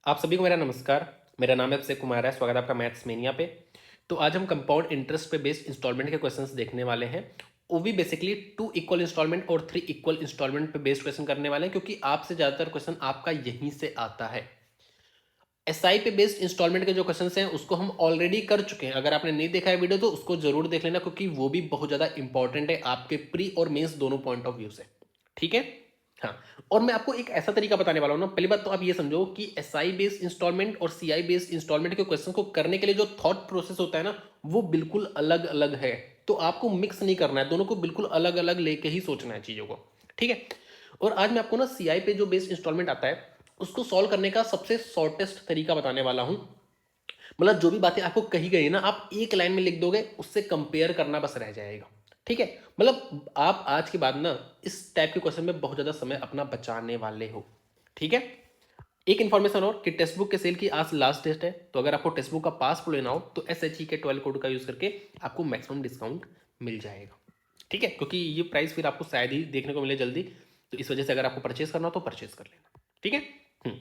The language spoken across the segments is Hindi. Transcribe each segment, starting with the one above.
आप सभी को मेरा नमस्कार। मेरा नाम है अभिषेक कुमार है। स्वागत है आपका मैथ्स मेनिया पे। तो आज हम कंपाउंड इंटरेस्ट पे बेस्ड इंस्टॉलमेंट के क्वेश्चंस देखने वाले हैं। वो भी बेसिकली 2 इक्वल इंस्टॉलमेंट और 3 इक्वल इंस्टॉलमेंट पे बेस्ड क्वेश्चन करने वाले हैं, क्योंकि आपसे ज़्यादातर क्वेश्चन आपका यहीं से आता है। एसआई पे बेस्ड इंस्टॉलमेंट के जो क्वेश्चंस हैं उसको हम ऑलरेडी कर चुके हैं। अगर आपने नहीं देखा है वीडियो तो उसको जरूर देख लेना, क्योंकि वो भी बहुत ज़्यादा इंपॉर्टेंट है आपके प्री और मेंस दोनों पॉइंट ऑफ व्यू से। ठीक है। हाँ। और मैं आपको एक ऐसा तरीका बताने वाला हूँ ना। पहली बात तो आप ये समझो कि एसआई बेस्ड इंस्टॉलमेंट और सीआई बेस्ड इंस्टॉलमेंट के क्वेश्चन को करने के लिए जो थॉट प्रोसेस होता है ना, वो बिल्कुल अलग अलग है। तो आपको मिक्स नहीं करना है, दोनों को बिल्कुल अलग अलग लेके ही सोचना है चीज़ों को। ठीक है। और आज मैं आपको ना सीआई पे जो बेस्ड इंस्टॉलमेंट आता है उसको सॉल्व करने का सबसे शॉर्टेस्ट तरीका बताने वाला हूं। मतलब जो भी बातें आपको कही गई है ना, आप एक लाइन में लिख दोगे, उससे कंपेयर करना बस रह जाएगा। ठीक है। मतलब आप आज के बाद ना इस टाइप के क्वेश्चन में बहुत ज्यादा समय अपना बचाने वाले हो। ठीक है। एक इन्फॉर्मेशन और कि टेक्स्ट बुक के सेल की आज लास्ट डेट है, तो अगर आपको टेक्स्ट बुक का पासपोर्ट लेना हो तो SHE के 12 कोड का यूज करके आपको मैक्सिमम डिस्काउंट मिल जाएगा। ठीक है, क्योंकि ये प्राइस फिर आपको शायद ही देखने को मिले जल्दी, तो इस वजह से अगर आपको परचेज करना हो तो परचेज कर लेना। ठीक है।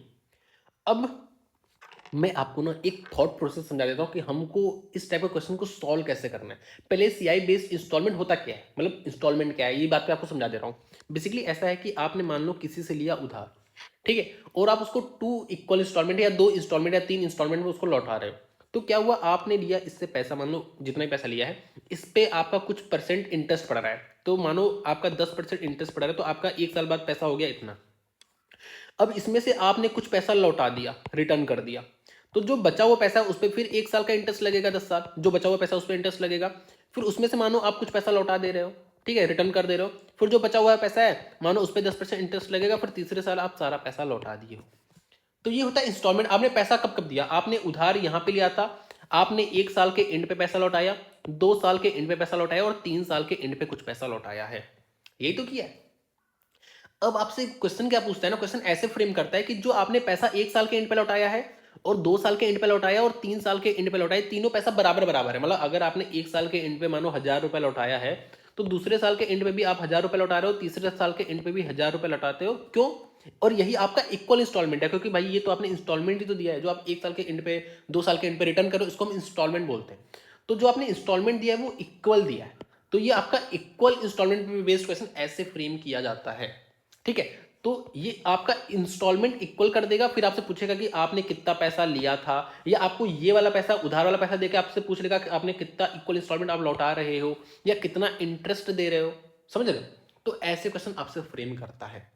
अब मैं आपको ना एक थॉट प्रोसेस समझा देता हूँ कि हमको इस टाइप के क्वेश्चन को सॉल्व कैसे करना है। पहले सीआई बेस्ड इंस्टॉलमेंट होता क्या है, मतलब इंस्टॉलमेंट क्या है, ये बात मैं आपको समझा दे रहा हूँ। बेसिकली ऐसा है कि आपने मान लो किसी से लिया उधार, ठीक है, और आप उसको 2 इक्वल इंस्टॉलमेंट या 2 इंस्टॉलमेंट या 3 इंस्टॉलमेंट में उसको लौटा रहे हो। तो क्या हुआ, आपने लिया इससे पैसा, मान लो जितना भी पैसा लिया है, इस पे आपका कुछ परसेंट इंटरेस्ट पड़ रहा है। तो मानो आपका 10% इंटरेस्ट पड़ रहा है, तो आपका 1 साल बाद पैसा हो गया इतना। अब इसमें से आपने कुछ पैसा लौटा दिया, रिटर्न कर दिया, तो जो बचा हुआ पैसा है उस पर फिर 1 साल का इंटरेस्ट लगेगा, 10 साल जो बचा हुआ पैसा उस पर इंटरेस्ट लगेगा। फिर उसमें से मानो आप कुछ पैसा लौटा दे रहे हो, ठीक है, रिटर्न कर दे रहे हो, फिर जो बचा हुआ पैसा है मानो उस पर 10% इंटरेस्ट लगेगा, फिर तीसरे साल आप सारा पैसा लौटा दिए हो। तो ये होता है इंस्टॉलमेंट। आपने पैसा कब कब दिया, आपने उधार यहाँ पे लिया था, आपने 1 साल के एंड पे पैसा लौटाया, 2 साल के एंड पे पैसा लौटाया और 3 साल के एंड पे कुछ पैसा लौटाया है। यही तो किया है। अब आपसे क्वेश्चन क्या पूछता है ना, क्वेश्चन ऐसे फ्रेम करता है कि जो आपने पैसा 1 साल के एंड पे लौटाया है और 2 साल के एंड पे लौटाया और 3 साल के एंड पे लौटाया, तीनों पैसा बराबर बराबर है। मतलब अगर आपने 1 साल के एंड पे मानो 1000 रुपए लौटाया है, तो दूसरे साल के एंड पे भी आप 1000 रुपए लौटा रहे हो, तीसरे साल के एंड पे भी 1000 रुपए लौटाते हो। क्यों? और यही आपका इक्वल इंस्टॉलमेंट है, क्योंकि भाई ये तो आपने इंस्टॉलमेंट ही तो दिया है। जो आप 1 साल के एंड पे 2 साल के एंड पे रिटर्न करो, इसको हम इंस्टॉलमेंट बोलते हैं। तो जो आपने इंस्टॉलमेंट दिया है वो इक्वल दिया है। तो ये आपका इक्वल इंस्टॉलमेंट पे बेस्ड क्वेश्चन ऐसे फ्रेम किया जाता है। ठीक है। तो ये आपका इंस्टॉलमेंट इक्वल कर देगा, फिर आपसे पूछेगा कि आपने कितना पैसा लिया था, या आपको ये वाला पैसा उधार वाला पैसा देके आपसे पूछ लेगा कि आपने कितना इक्वल इंस्टॉलमेंट आप लौटा रहे हो या कितना इंटरेस्ट दे रहे हो। समझ रहे हो? तो ऐसे क्वेश्चन आपसे फ्रेम करता है।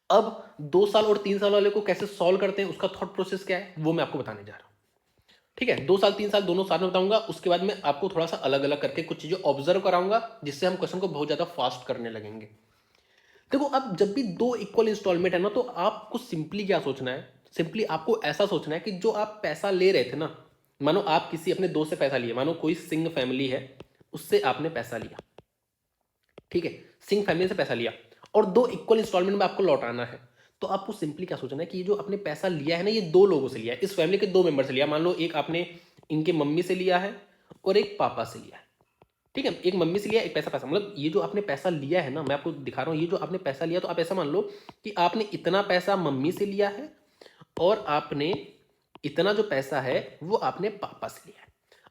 अब 2 साल और 3 साल वाले को कैसे सॉल्व करते हैं, उसका थॉट प्रोसेस क्या है, वो मैं आपको बताने जा रहा हूं। ठीक है। 2 साल 3 साल दोनों साथ में बताऊंगा, उसके बाद मैं आपको थोड़ा सा अलग अलग करके कुछ चीजें ऑब्जर्व कराऊंगा, जिससे हम क्वेश्चन को बहुत ज्यादा फास्ट करने लगेंगे। देखो, अब जब भी 2 इक्वल इंस्टॉलमेंट है ना, तो आपको सिंपली क्या सोचना है, सिंपली आपको ऐसा सोचना है कि जो आप पैसा ले रहे थे ना, मानो आप किसी अपने दोस्त से पैसा लिए, मानो कोई सिंह फैमिली है, उससे आपने पैसा लिया। ठीक है। सिंह फैमिली से पैसा लिया और 2 इक्वल इंस्टॉलमेंट में आपको लौटाना है। तो आपको सिंपली क्या सोचना है कि ये जो आपने पैसा लिया है ना, ये 2 लोगों से लिया है, इस फैमिली के 2 मेंबर से लिया। मान लो एक आपने इनके मम्मी से लिया है और एक पापा से लिया है। ठीक है। एक मम्मी से लिया, एक पैसा पैसा, मतलब ये जो आपने पैसा लिया है ना, मैं आपको दिखा रहा हूँ, ये जो आपने पैसा लिया, तो आप ऐसा मान लो कि आपने इतना पैसा मम्मी से लिया है और आपने इतना जो पैसा है वो आपने पापा से लिया है।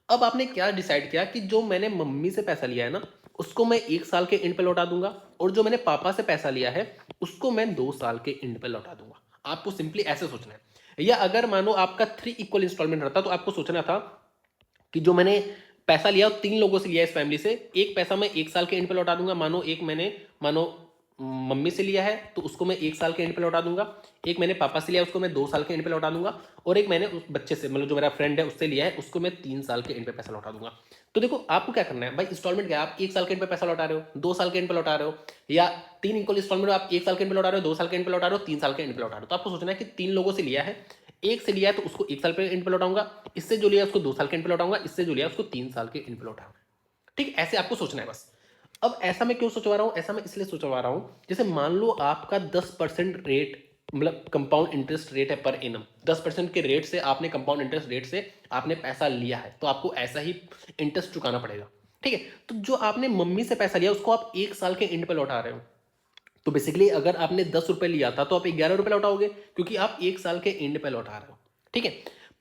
अब आपने क्या डिसाइड किया कि जो मैंने मम्मी से पैसा लिया है ना, उसको मैं 1 साल के एंड पे लौटा दूंगा, और जो मैंने पापा से पैसा लिया है उसको मैं 2 साल के एंड पे लौटा दूंगा। आपको सिंपली ऐसे सोचना है। या अगर मानो आपका 3 इक्वल इंस्टॉलमेंट रहता, तो आपको सोचना था कि जो मैंने पैसा लिया 3 लोगों से लिया इस फैमिली से, एक पैसा मैं 1 साल के एंड पे लौटा दूंगा। मानो एक मैंने मानो मम्मी से लिया है तो उसको मैं 1 साल के एंड पे लौटा दूंगा, एक मैंने पापा से लिया उसको मैं 2 साल के एंड पे लौटा दूंगा, और एक मैंने उस बच्चे से, मतलब जो मेरा फ्रेंड है उससे लिया है, उसको मैं 3 साल के एंड पे पैसा लौटा दूंगा। तो देखो आपको क्या करना है भाई, इंस्टॉलमेंट क्या है, आप 1 साल के एंड पे पैसा लौटा रहे हो, 2 साल के एंड पे लौटा रहे हो, या 3 इक्वल इंस्टॉलमेंट आप 1 साल के एंड पे लौटा रहे हो, 2 साल के एंड पे लौटा रहे हो, 3 साल के एंड पे लौटा रहे हो। तो आपको सोचना है कि 3 लोगों से लिया है, एक से लिया है तो उसको 1 साल पे एंड पे लौटाऊंगा, इससे जो लिया उसको 2 साल के एंड पे लौटाऊंगा, इससे जो लिया उसको 3 साल के एंड पे लौटाऊंगा। ठीक, ऐसे आपको सोचना है बस। अब ऐसा मैं क्यों सोचवा रहा हूं, ऐसा मैं इसलिए सोचवा रहा हूं, जैसे मान लो आपका 10% रेट, मतलब कंपाउंड इंटरेस्ट रेट है पर एनम, 10% के रेट से आपने, कंपाउंड इंटरेस्ट रेट से आपने पैसा लिया है, तो आपको ऐसा ही इंटरेस्ट चुकाना पड़ेगा। ठीक है। तो जो आपने मम्मी से पैसा लिया उसको आप 1 साल के एंड पे लौटा रहे हो, तो बेसिकली अगर आपने 10 रुपए लिया था तो आप 11 रुपए लौटाओगे, क्योंकि आप 1 साल के एंड पे लौटा रहे हो। ठीक है,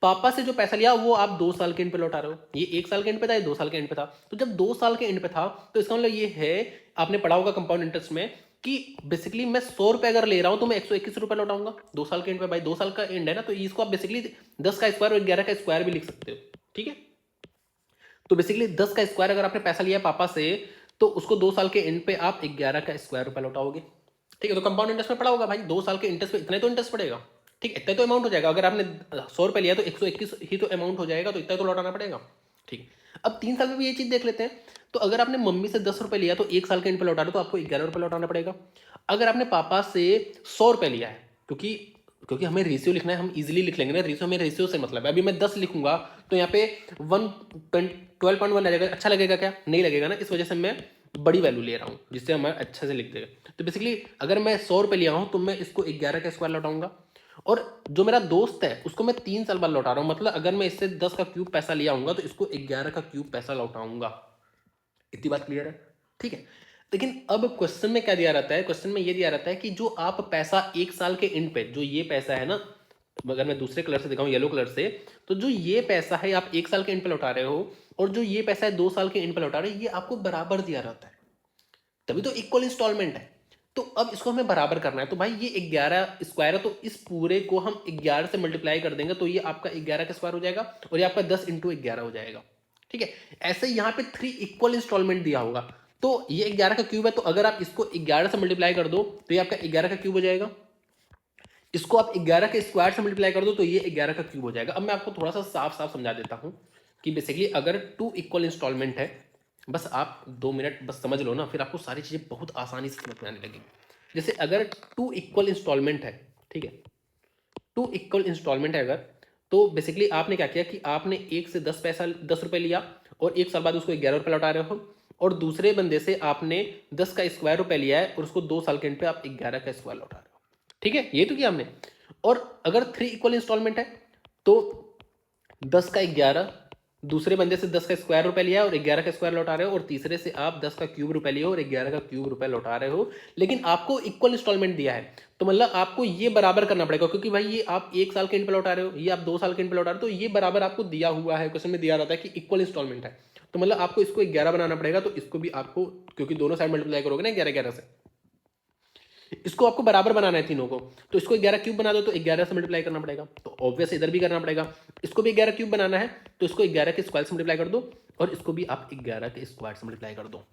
पापा से जो पैसा लिया वो आप 2 साल के एंड पे लौटा रहे हो। ये 1 साल के एंड पे था, ये 2 साल के एंड पे था। तो जब 2 साल के एंड पे था तो इसका मतलब ये है, आपने पढ़ा होगा कंपाउंड इंटरेस्ट में, कि बेसिकली मैं 100 रुपए अगर ले रहा हूं तो मैं 121 रुपए लौटाऊंगा 2 साल के एंड पे। भाई 2 साल का एंड है ना, तो इसको आप बेसिकली 10 का स्क्वायर और 11 का स्क्वायर भी लिख सकते हो। ठीक है, तो बेसिकली 10 का स्क्वायर अगर आपने पैसा लिया पापा से, तो उसको 2 साल के एंड पे आप 11 का स्क्वायर रुपए लौटाओगे। ठीक है, तो कंपाउंड इंटरेस्ट में पड़ा होगा भाई, 2 साल के इंटरेस्ट पे इतने तो इंटरेस्ट पड़ेगा। ठीक है, इतना तो अमाउंट हो जाएगा। अगर आपने 100 रुपए लिया तो 121 ही तो अमाउंट हो जाएगा, तो इतना तो लौटाना पड़ेगा। ठीक, अब 3 साल में भी ये चीज देख लेते हैं। तो अगर आपने मम्मी से 10 रुपए लिया तो 1 साल के एंड पे लौटा दो, तो आपको 11 रुपए लौटाना पड़ेगा। अगर आपने पापा से 100 रुपए लिया है, क्योंकि क्योंकि हमें रेशियो लिखना है, हम इजीली लिख लेंगे ना रेशियो, हमें रेशियो से मतलब है। अभी मैं 10 लिखूंगा तो यहाँ पे 12.1 आ जाएगा। अच्छा लगेगा क्या? नहीं लगेगा ना, इस वजह से मैं बड़ी वैल्यू ले रहा हूँ, जिससे हमें अच्छे से लिख देगा। तो बेसिकली अगर मैं 100 रुपए लिया हूँ तो मैं इसको 11 का स्क्वायर लौटाऊंगा, और जो मेरा दोस्त है उसको मैं 3 साल बाद लौटा रहा हूँ। मतलब अगर मैं इससे 10 का क्यूब पैसा लिया हूँ तो इसको 11 का क्यूब पैसा लौटाऊंगा। इतनी बात क्लियर है? ठीक है, लेकिन अब क्वेश्चन में क्या दिया रहता है? क्वेश्चन में ये दिया रहता है कि जो आप पैसा 1 साल के एंड पे, जो ये पैसा है ना, अगर मैं दूसरे कलर से दिखाऊं, येलो कलर से, तो जो ये पैसा है आप 1 साल के एंड पे लौटा रहे हो, और जो ये पैसा है 2 साल के एंड पे लौटा रहे हो, ये आपको बराबर दिया रहता है, तभी तो इक्वल इंस्टॉलमेंट है। तो अब इसको हमें बराबर करना है। तो भाई ये 11 स्क्वायर है, तो इस पूरे को हम 11 से मल्टीप्लाई कर देंगे, तो ये आपका 11 का स्क्वायर हो जाएगा, और ये आपका 10 इंटू 11 हो जाएगा। ठीक है, ऐसे ही यहाँ पे 3 इक्वल इंस्टॉलमेंट दिया होगा, तो ये 11 का क्यूब है, तो अगर आप इसको 11 से मल्टीप्लाई कर दो तो ये आपका 11 का क्यूब हो जाएगा। इसको आप 11 के स्क्वायर से मल्टीप्लाई कर दो तो ये 11 का क्यूब हो जाएगा। अब मैं आपको थोड़ा सा साफ साफ समझा देता हूँ कि बेसिकली अगर 2 इक्वल इंस्टॉलमेंट है, बस आप 2 मिनट बस समझ लो ना, फिर आपको सारी चीज़ें बहुत आसानी से समझ में आने लगेगी। जैसे अगर 2 इक्वल इंस्टॉलमेंट है, ठीक है, 2 इक्वल इंस्टॉलमेंट है अगर, तो बेसिकली आपने क्या किया कि आपने एक से 10 रुपए लिया, और 1 साल बाद उसको 11 रुपए लौटा रहे हो, और दूसरे बंदे से आपने 10 का स्क्वायर रुपए लिया है, और उसको 2 साल के एंड पे आप 11 का स्क्वायर लौटा रहे हो। ठीक है, ये तो किया हमने। और अगर 3 इक्वल इंस्टॉलमेंट है, तो 10 का 11, दूसरे बंदे से 10 का स्क्वायर रुपए लिया और 11 का स्क्वायर लौटा रहे हो, और तीसरे से आप 10 का क्यूब रुपए लिए और 11 का क्यूब रुपए लौटा रहे हो, लेकिन आपको इक्वल इंस्टॉलमेंट दिया है, तो मतलब आपको ये बराबर करना पड़ेगा, क्योंकि भाई ये आप 1 साल के एंड पे लौटा रहे हो, ये आप 2 साल के एंड पे लौटा रहे हो, तो ये बराबर आपको दिया हुआ है। क्वेश्चन में दिया रहता है कि इक्वल इंस्टॉलमेंट है, तो मतलब आपको इसको 11 बनाना पड़ेगा, तो इसको भी आपको, क्योंकि दोनों साइड मल्टीप्लाई करोगे ना 11 से, इसको आपको बराबर बनाना है तीनों को, तो इसको 11 क्यूब बना दो, तो 11 से मल्टीप्लाई करना पड़ेगा, तो ऑब्वियस इधर भी करना पड़ेगा। इसको भी 11 क्यूब बनाना है, तो इसको 11 के स्क्वायर से मल्टीप्लाई कर दो, और इसको भी आप 11 के स्क्वायर से मल्टीप्लाई कर दो।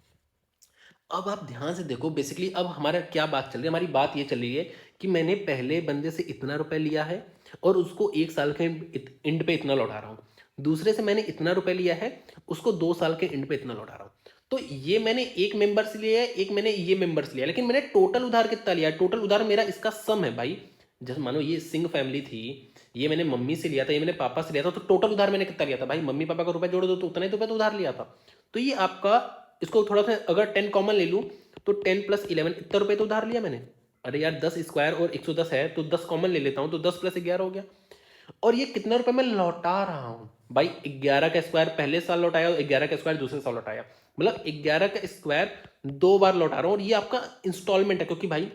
अब आप ध्यान से देखो, बेसिकली अब हमारा क्या बात चल रही है? हमारी बात ये चल रही है कि मैंने पहले बंदे से इतना रुपए लिया है, और उसको 1 साल के एंड पे इतना लौटा रहा हूँ। दूसरे से मैंने इतना रुपए लिया है, उसको 2 साल के एंड पे इतना लौटा रहा हूँ। तो ये मैंने एक मेंबर से लिया है, एक मैंने ये मेंबर से लिया, लेकिन मैंने टोटल उधार कितना लिया है? टोटल उधार मेरा इसका सम है भाई। जैसे मानो ये सिंह फैमिली थी, ये मैंने मम्मी से लिया था, ये मैंने पापा से लिया था, तो टोटल उधार मैंने कितना लिया था भाई? मम्मी पापा का रुपए जोड़ दो तो उतना ही रुपए तो उधार लिया था। तो ये आपका, इसको थोड़ा सा अगर 10 कॉमन ले लूँ, तो 10 + 11 इतना रुपए तो उधार लिया मैंने। अरे यार 10 स्क्वायर और 110 है, तो 10 कॉमन ले लेता हूँ, तो 10 + 11 हो गया। और ये कितना रुपए मैं लौटा रहा हूँ भाई? 11 का स्क्वायर पहले साल लौटाया और 11 का स्क्वायर दूसरे साल लौटाया, मतलब 11 का स्क्वायर 2 बार लौटा रहा हूँ। और ये आपका इंस्टॉलमेंट है, क्योंकि भाई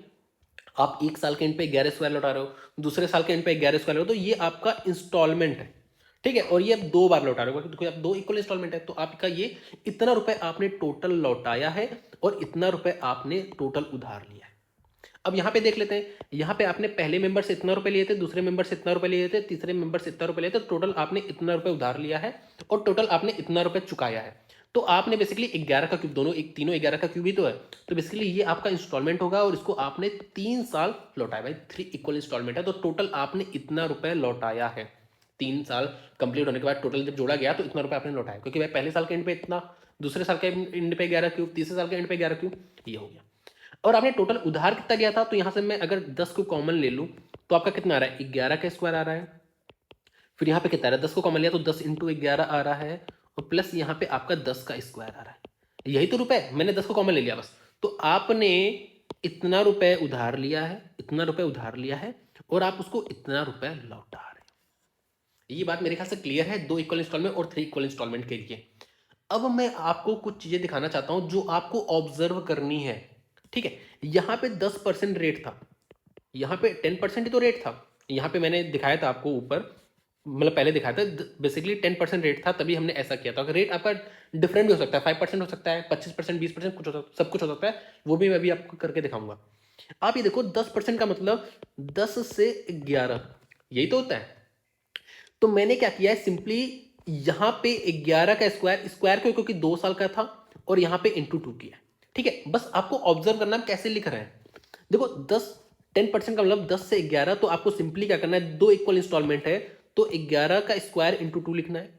आप 1 साल के एंड पे 11 स्क्वायर लौटा रहे हो, दूसरे साल के एंड पे 11 स्क्वायर लौटा रहे हो, तो ये आपका इंस्टॉलमेंट है। ठीक है, और ये आप 2 बार लौटा रहे हो, क्योंकि आप 2 इक्वल इंस्टॉलमेंट है, तो आपका ये इतना रुपए आपने टोटल लौटाया है, और इतना रुपए आपने टोटल उधार लिया है। अब यहाँ पे देख लेते हैं, यहाँ पे आपने पहले मेंबर से इतना रुपए लिए थे, दूसरे मेंबर से इतना रुपए लिए थे, तीसरे मेंबर से इतना रुपए लिए थे, टोटल आपने इतना रुपए उधार लिया है, और टोटल आपने इतना रुपए चुकाया है। तो आपने बेसिकली 11 का क्यूब, दोनों एक तीनों 11 का क्यूब ही तो है, तो बेसिकली ये आपका इंस्टॉलमेंट होगा, और इसको आपने 3 साल लौटाया भाई। 3 इक्वल इंस्टॉलमेंट है, तो टोटल आपने इतना रुपए लौटाया है। 3 साल कंप्लीट होने के बाद टोटल जब जोड़ा गया तो इतना रुपए आपने लौटाया, क्योंकि भाई पहले साल के एंड पे इतना, दूसरे साल के एंड पे 11 क्यूब, तीसरे साल के एंड पे 11 क्यूब, ये हो गया। और आपने टोटल उधार कितना लिया था? तो यहां से मैं अगर 10 को कॉमन ले लूं, तो आपका कितना आ रहा है? 11 का स्क्वायर आ रहा है। फिर यहाँ पे कितना आ रहा है? 10 को कॉमन लिया तो 10 इंटू 11 आ रहा है, और प्लस यहाँ पे आपका 10 का स्क्वायर आ रहा है। यही तो रुपए, मैंने 10 को कॉमन ले लिया बस। तो आपने इतना रुपए उधार लिया है, इतना रुपए उधार लिया है, और आप उसको इतना रुपए लौटा रहे हो। ये बात मेरे ख्याल से क्लियर है 2 इक्वल इंस्टॉलमेंट और 3 इक्वल इंस्टॉलमेंट के लिए। अब मैं आपको कुछ चीजें दिखाना चाहता हूं जो आपको ऑब्जर्व करनी है। ठीक है, यहाँ पे 10% रेट था, यहाँ पे 10% ही तो रेट था। यहाँ पे मैंने दिखाया था आपको ऊपर, मतलब पहले दिखाया था, बेसिकली 10% रेट था, तभी हमने ऐसा किया था। अगर रेट आपका डिफरेंट भी हो सकता है, 5% हो सकता है, 25%, 20%, कुछ हो सकता, सब कुछ हो सकता है, वो भी मैं अभी आपको करके दिखाऊंगा। आप ये देखो 10% का मतलब 10 से 11, यही तो होता है। तो मैंने क्या किया है, सिंपली यहाँ पे 11 का स्क्वायर, स्क्वायर क्यों, क्योंकि 2 साल का था, और यहाँ पे इंटू 2 किया। ठीक है, बस आपको ऑब्जर्व करना कैसे लिख रहे हैं। देखो 10% का मतलब 10 से 11, तो आपको सिंपली क्या करना है, 2 इक्वल इंस्टॉलमेंट है, तो 11 का स्क्वायर इंटू 2 लिखना है।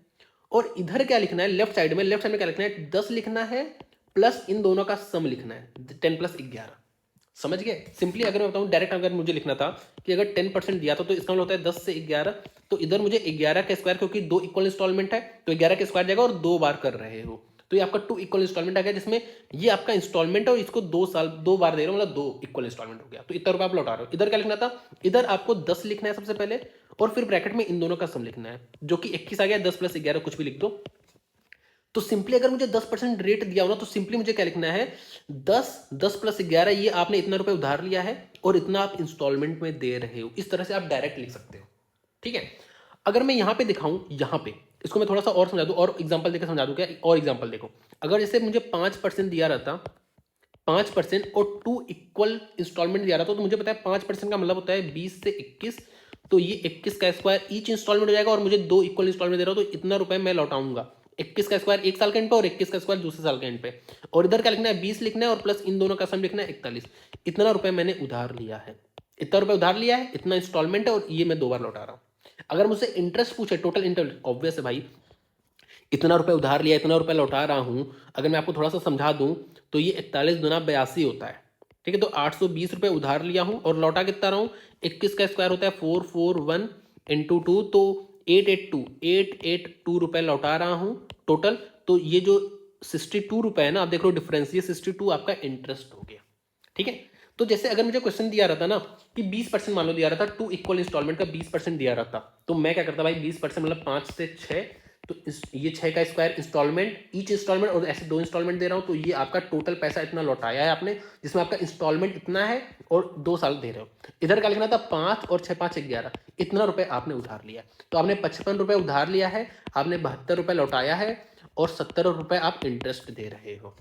और इधर क्या लिखना है, लेफ्ट साइड में क्या लिखना है, 10 लिखना है प्लस इन दोनों का सम लिखना है, 10 प्लस 11। समझ गए। सिंपली अगर मैं बताऊं डायरेक्ट, अगर मुझे लिखना था कि अगर 10% दिया था तो इसका मतलब होता है 10 से 11, तो इधर मुझे 11 का स्क्वायर, क्योंकि 2 इक्वल इंस्टॉलमेंट है तो 11 का स्क्वायर जाएगा, और 2 बार कर रहे हो तो ये आपका 2 इक्वल इंस्टॉलमेंट आ गया, जिसमें ये आपका इंस्टॉलमेंट है और इसको 2 साल 2 बार दे रहे हो, मतलब 2 इक्वल इंस्टॉलमेंट हो गया। तो इतना रुपया आप लौटा रहे हो। इधर क्या लिखना था, इधर आपको 10 लिखना है सबसे पहले, और फिर ब्रैकेट में इन दोनों का सम लिखना है, जो कि 21 आ गया। 10 प्लस 11 कुछ भी लिख दो। तो सिंपली अगर मुझे 10% रेट दिया हो ना, तो सिंपली मुझे क्या लिखना है, 10 प्लस 11, ये आपने इतना रुपए उधार लिया है और इतना आप इंस्टॉलमेंट में दे रहे हो। इस तरह से आप डायरेक्ट लिख सकते हो। ठीक है, अगर मैं यहां पे दिखाऊं, यहां पे इसको मैं थोड़ा सा और समझा दूं, और एग्जांपल देकर समझा दूं क्या, और एग्जांपल देखो। अगर जैसे मुझे 5% दिया रहता, 5% और 2 इक्वल इंस्टॉलमेंट दिया रहता, तो मुझे पता है 5% का मतलब होता है 20 से 21, तो ये 21 का स्क्वायर ईच इंस्टॉलमेंट हो जाएगा, और मुझे 2 इक्वल इंस्टॉलमेंट दे रहा हो, तो इतना रुपए मैं लौटाऊंगा। 21 का स्क्वायर 1 साल के एंड पे, और 21 का स्क्वायर दूसरे साल के एंड पे। और इधर क्या लिखना है, 20 लिखना है, और प्लस इन दोनों का सम लिखना है 41। इतना रुपए मैंने उधार लिया है, इतना रुपए उधार लिया है, इतना इंस्टॉलमेंट है, और ये मैं 2 बार लौटा रहा हूँ। अगर मुझसे इंटरेस्ट पूछे, टोटल इंटरेस्ट, ऑब्वियस है भाई, इतना रुपए उधार लिया, इतना रुपए लौटा रहा हूं। अगर मैं आपको थोड़ा सा समझा दूं, तो ये 41 दुना 82 होता है। ठीक है, तो 820 रुपए उधार लिया हूं, और लौटा कितना रहा हूं, 21 का स्क्वायर होता है 441 इंटू 2, तो 882 रुपए लौटा रहा हूं टोटल। तो ये जो 62 रुपए है ना, आप देख लो डिफरेंस, ये 62 आपका इंटरेस्ट हो गया। ठीक है, तो जैसे अगर मुझे क्वेश्चन दिया रहता ना कि 20% मान लो दिया रहता, 2 इक्वल इंस्टॉलमेंट का 20% दिया रहता, तो मैं क्या करता भाई, 20% मतलब 5 से 6, तो ये 6 का स्क्वायर इंस्टॉलमेंट, ईच इंस्टॉलमेंट, और ऐसे 2 इंस्टॉलमेंट दे रहा हूं, तो ये आपका टोटल पैसा इतना लौटाया है आपने, जिसमें आपका इंस्टॉलमेंट इतना है और 2 साल दे रहे हो। इधर क्या लिखना था, 5 और 6, 5 11, इतना रुपए आपने उधार लिया। तो आपने 55 रुपए उधार लिया है, आपने 72 रुपए लौटाया है, और 70 रुपए आप इंटरेस्ट दे रहे हो।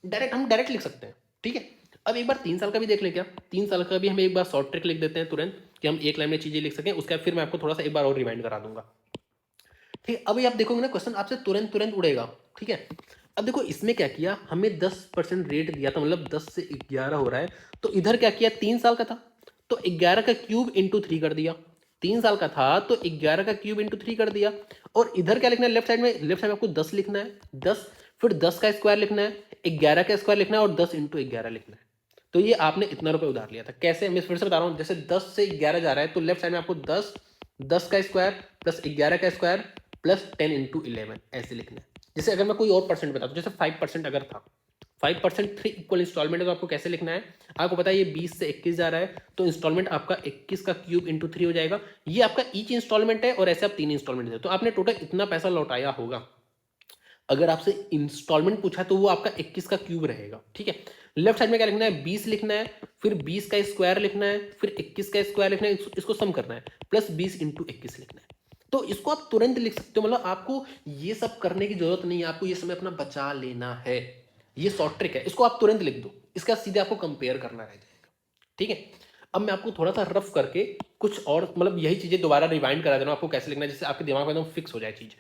डायरेक्ट हम डायरेक्ट लिख सकते हैं। ठीक है, अब एक बार 3 साल का भी देख लें क्या, 3 साल का भी हम एक बार शॉर्ट ट्रिक लिख देते हैं तुरंत, कि हम एक लाइन में चीजें लिख सकें। उसके बाद फिर मैं आपको थोड़ा सा एक बार और रिमाइंड करा दूंगा। ठीक है, अभी आप देखोगे ना क्वेश्चन आपसे तुरंत तुरंत उड़ेगा। ठीक है, अब देखो इसमें क्या किया, हमें 10% रेट दिया था, मतलब 10 से 11 हो रहा है, तो इधर क्या किया, 3 साल का था तो 11 का क्यूब इंटू 3 कर दिया। 3 साल का था तो 11 का क्यूब इंटू 3 कर दिया। और इधर क्या लिखना है, लेफ्ट साइड में, लेफ्ट साइड में आपको 10 लिखना है, 10, फिर 10 का स्क्वायर लिखना है, 11 का स्क्वायर लिखना है, और 10 इंटू 11 लिखना है। तो ये आपने इतना रुपए उधार लिया था। कैसे, मैं फिर से बता रहा हूँ, जैसे 10 से 11 जा रहा है, तो लेफ्ट साइड में आपको 10, 10 का स्क्वायर प्लस 11 का स्क्वायर प्लस 10 इंटू 11 ऐसे लिखना है। जैसे अगर मैं कोई और परसेंट बता दूं, जैसे 5% अगर था, 5% 3 इक्वल इंस्टॉलमेंट है, तो आपको कैसे लिखना है, आपको पता है ये 20 से 21 जा रहा है, तो इंस्टॉलमेंट आपका 21 का क्यूब इंटू 3 हो जाएगा। ये आपका ईच इंस्टॉलमेंट है, और ऐसे आप 3 इंस्टॉलमेंट दे, तो आपने टोटल इतना पैसा लौटाया होगा। अगर आपसे इंस्टॉलमेंट पूछा तो वो आपका 21 का क्यूब रहेगा। ठीक है, लेफ्ट साइड में क्या लिखना है, 20 लिखना है, फिर 20 का स्क्वायर लिखना है, फिर 21 का स्क्वायर लिखना है, इसको सम करना है, प्लस 20 इंटू 21 लिखना है। तो इसको आप तुरंत लिख सकते हो, मतलब आपको ये सब करने की जरूरत नहीं है, आपको ये समय अपना बचा लेना है। ये शॉर्ट ट्रिक है, इसको आप तुरंत लिख दो, इसका सीधे आपको कंपेयर करना रह जाएगा। ठीक है, अब मैं आपको थोड़ा सा रफ करके कुछ और, मतलब यही चीजें दोबारा रिवाइंड करा देना आपको कैसे लिखना है, जिससे आपके दिमाग में एकदम फिक्स हो जाए चीजें।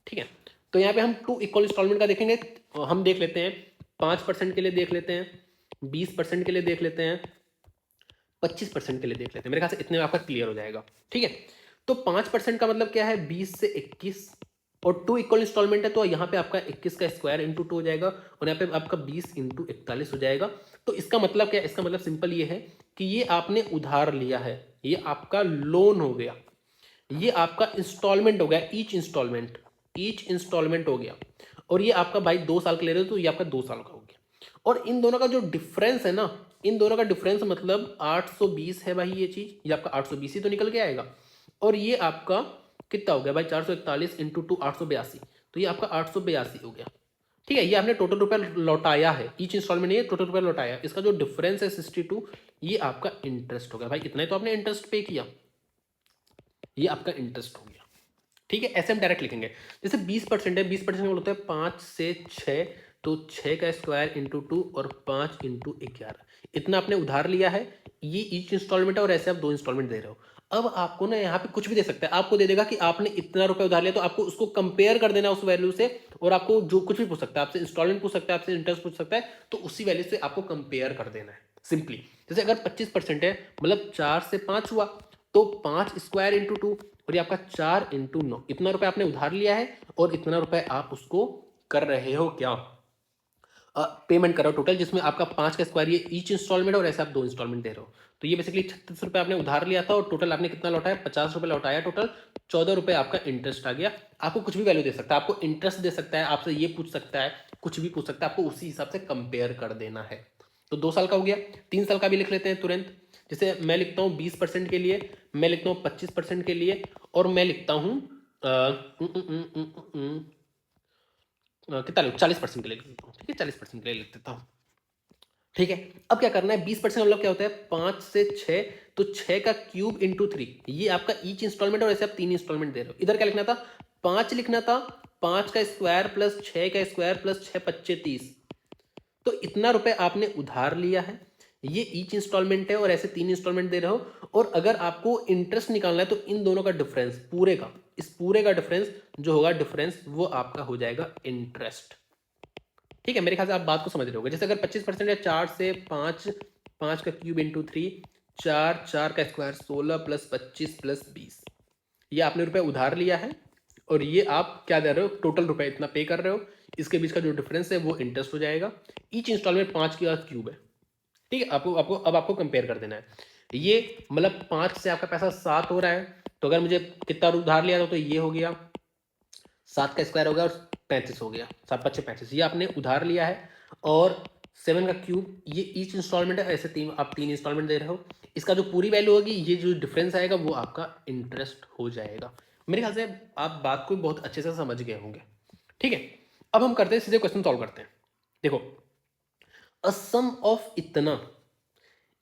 ठीक है, तो यहाँ पे हम 2 इक्वल इंस्टॉलमेंट का देखेंगे। हम देख लेते हैं 5% के लिए देख लेते हैं, 20% के लिए देख लेते हैं, 25% के लिए देख लेते हैं। मेरे ख्याल से इतने में आपका क्लियर हो जाएगा। ठीक है, तो 5% का मतलब क्या है, 20 से 21, और 2 इक्वल इंस्टॉलमेंट है, तो यहाँ पे आपका 21 का स्क्वायर इंटू 2 हो जाएगा, और यहाँ पे आपका 20 इंटू 41 हो जाएगा। तो इसका मतलब क्या है, इसका मतलब सिंपल ये है कि ये आपने उधार लिया है, ये आपका लोन हो गया, ये आपका इंस्टॉलमेंट हो गया, ईच इंस्टॉलमेंट हो गया, और ये आपका भाई 2 साल का ले रहे हो, तो ये आपका 2 साल का हो गया। और इन दोनों का जो डिफरेंस है ना, इन दोनों का डिफरेंस मतलब 820 है भाई, ये चीज, ये आपका 820 ही तो निकल के आएगा। और ये आपका कितना हो गया भाई, 441 इंटू 2 882, तो ये आपका 882 हो गया। ठीक है, ये आपने टोटल रुपया लौटाया है, ईच इंस्टॉलमेंट नहीं है, टोटल रुपया लौटाया। इसका जो डिफरेंस है 62, ये आपका इंटरेस्ट हो गया। भाई इतना ही तो आपने इंटरेस्ट पे किया, ये आपका इंटरेस्ट हो गया। ठीक है, ऐसे हम डायरेक्ट लिखेंगे। जैसे 20% है, 20% होता है 5 से 6, तो 6 का स्क्वायर इंटू 2 और 5 इंटू 11, इतना आपने उधार लिया है। ये ईच इंस्टॉलमेंट है और ऐसे आप 2 इंस्टॉलमेंट दे रहे हो। अब आपको ना यहाँ पे कुछ भी दे सकता है, आपको दे देगा कि आपने इतना रुपए उधार लिया, तो आपको उसको कंपेयर कर देना उस वैल्यू से, और आपको जो कुछ भी पूछ सकता है, आपसे इंस्टॉलमेंट पूछ सकता है, आपसे इंटरेस्ट पूछ सकता है, तो उसी वैल्यू से आपको कंपेयर कर देना है सिंपली। जैसे अगर 25% है, मतलब 4 से 5 हुआ, तो 5 स्क्वायर इंटू 2, और ये आपका 4 इंटू 9, इतना रुपए आपने उधार लिया है और इतना रुपए आप उसको कर रहे हो क्या, पेमेंट करो टोटल, जिसमें आपका 5 का स्क्वायर ये ईच इंस्टॉलमेंट, और ऐसे आप 2 इंस्टॉलमेंट दे रहे हो। तो ये बेसिकली 36 रुपए आपने उधार लिया था और टोटल आपने कितना लौटाया, 50 रुपए लौटाया टोटल, 14 रुपए आपका इंटरेस्ट आ गया। आपको कुछ भी वैल्यू दे सकता है, आपको इंटरेस्ट दे सकता है, आपसे ये पूछ सकता है, कुछ भी पूछ सकता है, आपको उसी हिसाब से कंपेयर कर देना है। तो 2 साल का हो गया, 3 साल का भी लिख लेते हैं तुरंत। जैसे मैं लिखता हूँ 20% के लिए, मैं लिखता हूँ 25% के लिए, और मैं लिखता हूँ कितना लिख 40% के लिए लिख देता हूँ। ठीक है, 40% के लिए लिख देता हूँ। ठीक है, अब क्या करना है, 20% मतलब क्या होता है, 5 से 6, तो 6 का क्यूब इंटू 3, ये आपका ईच इंस्टॉलमेंट, और ऐसे आप 3 इंस्टॉलमेंट दे रहे हो। इधर क्या लिखना था, 5 लिखना था, 5 का स्क्वायर प्लस 6 का स्क्वायर प्लस 6 25 30, तो इतना रुपए आपने उधार लिया है, ये ईच इंस्टॉलमेंट है, और ऐसे 3 इंस्टॉलमेंट दे रहे हो। और अगर आपको इंटरेस्ट निकालना है, तो इन दोनों का डिफरेंस, पूरे का, इस पूरे का डिफरेंस जो होगा डिफरेंस, वो आपका हो जाएगा इंटरेस्ट। ठीक है, मेरे ख्याल से आप बात को समझ रहे होगे। जैसे अगर 25% है, 4 से 5, 5 का क्यूब इंटू 3, 4, 4 का स्क्वायर 16 प्लस 25 प्लस 20, ये आपने रुपए उधार लिया है, और ये आप क्या दे रहे हो, टोटल रुपए इतना पे कर रहे हो, इसके बीच का जो डिफरेंस है वो इंटरेस्ट हो जाएगा। ईच इंस्टॉलमेंट 5 की क्यूब है। ठीक है, आपको आपको अब आपको कंपेयर कर देना है। ये मतलब 5 से आपका पैसा 7 हो रहा है, तो अगर मुझे कितना उधार लिया था, तो ये हो गया 7 का स्क्वायर हो गया और 35 हो गया, 7 5 35, ये आपने उधार लिया है। और 7 का क्यूब, ये ईच इंस्टॉलमेंट है, ऐसे आप 3 इंस्टॉलमेंट दे रहे हो। इसका जो पूरी वैल्यू होगी, ये जो डिफरेंस आएगा वो आपका इंटरेस्ट हो जाएगा। मेरे ख्याल से आप बात को बहुत अच्छे से समझ गए होंगे। ठीक है, अब हम करते हैं सीधे क्वेश्चन सॉल्व करते हैं। देखो, अ सम ऑफ इतना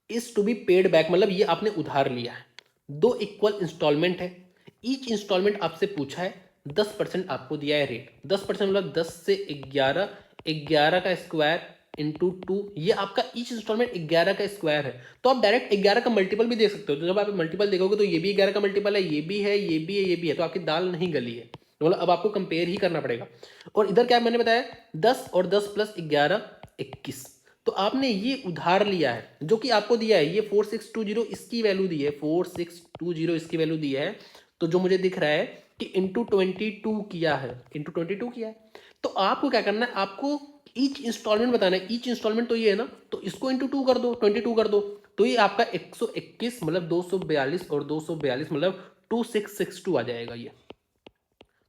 is to be paid back, मतलब ये आपने उधार लिया है, 2 इक्वल इंस्टॉलमेंट है, ईच इंस्टॉलमेंट आपसे पूछा है, 10% आपको दिया है रेट, 10% मतलब 10 से 11, 11 का स्क्वायर इंटू 2, ये आपका ईच इंस्टॉलमेंट 11 का स्क्वायर है। तो आप डायरेक्ट 11 का मल्टीपल भी देख सकते हो, तो जब आप मल्टीपल देखोगे तो ये भी 11 का मल्टीपल है, ये भी है, ये भी है, ये भी है, तो आपकी दाल नहीं गली है, तो मतलब अब आपको कंपेयर ही करना पड़ेगा। और इधर क्या मैंने बताया, 10 और 10 प्लस 11 21, तो आपने ये उधार लिया है, जो कि आपको दिया है, ये 4620 इसकी वैल्यू दी है, 4620 इसकी वैल्यू दी है। तो जो मुझे दिख रहा है कि इंटू 22 किया है, इंटू 22 किया है, तो आपको क्या करना है, आपको ईच इंस्टॉलमेंट बताना है। ईच इंस्टॉलमेंट तो ये है ना, तो इसको इंटू 2 कर दो, 22 कर दो, तो ये आपका 121 मतलब 242, और 242 मतलब 2662 आ जाएगा ये।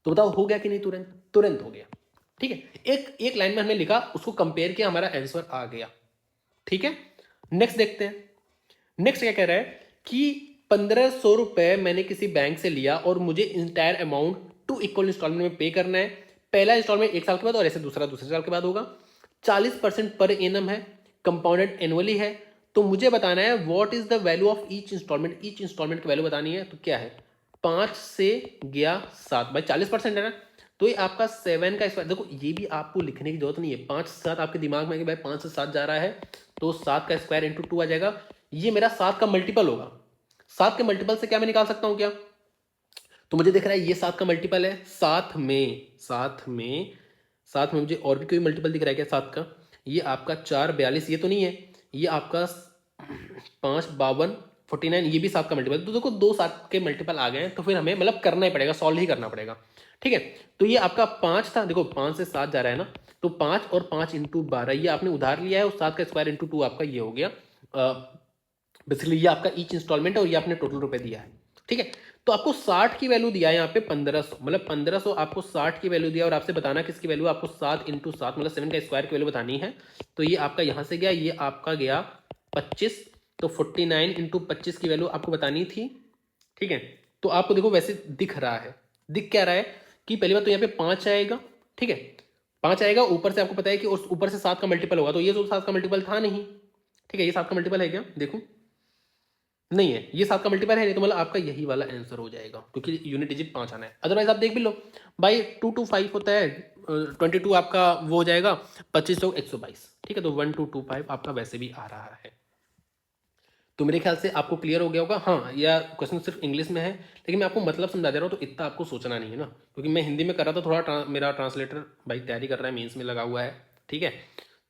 तो बताओ हो गया कि नहीं, तुरंत तुरंत हो गया। ठीक है, एक एक लाइन में हमने लिखा, उसको कंपेयर किया, हमारा आंसर आ गया। ठीक है, नेक्स्ट देखते हैं। नेक्स्ट क्या कह रहा है कि 1500 रुपए मैंने किसी बैंक से लिया और मुझे इंटायर अमाउंट 2 इक्वल इंस्टॉलमेंट में पे करना है। पहला इंस्टॉलमेंट 1 साल के बाद और ऐसे दूसरा दूसरे साल के बाद होगा। 40% पर एनम है, कंपाउंडेड एनुअली है। तो मुझे बताना है what is the value of each instalment, each instalment की वैल्यू बतानी है। तो क्या है, 5 से गया 7, भाई 40% है ना, तो ये आपका 7 का स्क्वायर, देखो ये भी आपको लिखने की जरूरत नहीं है, 5 से 7 आपके दिमाग में कि भाई 5 से 7 जा रहा है, तो 7 का स्क्वायर इंटू 2 आ जाएगा। ये मेरा 7 का मल्टीपल होगा, 7 के मल्टीपल से क्या मैं निकाल सकता हूं क्या, तो मुझे दिख रहा है ये 7 का मल्टीपल है। साथ में मुझे और भी कोई मल्टीपल दिख रहा है क्या 7 का, ये आपका 4 42, ये तो नहीं है, ये आपका 5 52 49, ये भी 7 का मल्टीपल। तो देखो 2 7 के मल्टीपल आ गए हैं, तो फिर हमें मतलब करना ही पड़ेगा, सॉल्व ही करना पड़ेगा। ठीक है, तो ये आपका 5 था, देखो 5 से 7 जा रहा है ना, तो 5 और 5 इंटू 12, ये आपने उधार लिया है, और 7 का स्क्वायर इंटू 2 आपका ये हो गया। बेसिकली ये आपका ईच इंस्टॉलमेंट है, और ये आपने टोटल रुपए दिया है। ठीक है, तो आपको 60 की वैल्यू दिया है यहाँ पे 1500, मतलब 1500 आपको 60 की वैल्यू दिया, और आपसे बताना किसकी वैल्यू, आपको 7 इंटू 7 मतलब 7 का स्क्वायर की वैल्यू बतानी है। तो ये आपका यहाँ से गया, ये आपका गया 25, तो 49 इंटू 25 की वैल्यू आपको बतानी थी। ठीक है, तो आपको देखो वैसे दिख रहा है, दिख क्या रहा है कि पहली बात तो यहाँ पे 5 आएगा। ठीक है, 5 आएगा, ऊपर से आपको पता है कि उस ऊपर से 7 का मल्टीपल होगा, तो ये जो 7 का मल्टीपल था नहीं, ठीक है, ये 7 का मल्टीपल है क्या, देखो नहीं है, ये 7 का मल्टीपल है नहीं, तो मतलब आपका यही वाला आंसर हो जाएगा, क्योंकि यूनिट डिजिट 5 आना है। अदरवाइज आप देख भी लो भाई, 2 to 5 होता है, 22 आपका वो हो जाएगा, 25 तो 122, ठीक है, तो 1 2 2 5 आपका वैसे भी आ रहा है। तो मेरे ख्याल से आपको क्लियर हो गया होगा। हाँ, या क्वेश्चन सिर्फ इंग्लिश में है, लेकिन मैं आपको मतलब समझा दे रहा हूँ, तो इतना आपको सोचना नहीं है ना, क्योंकि मैं हिंदी में कर रहा था, थोड़ा मेरा ट्रांसलेटर भाई तैयारी कर रहा है, मेंस में लगा हुआ है, ठीक है,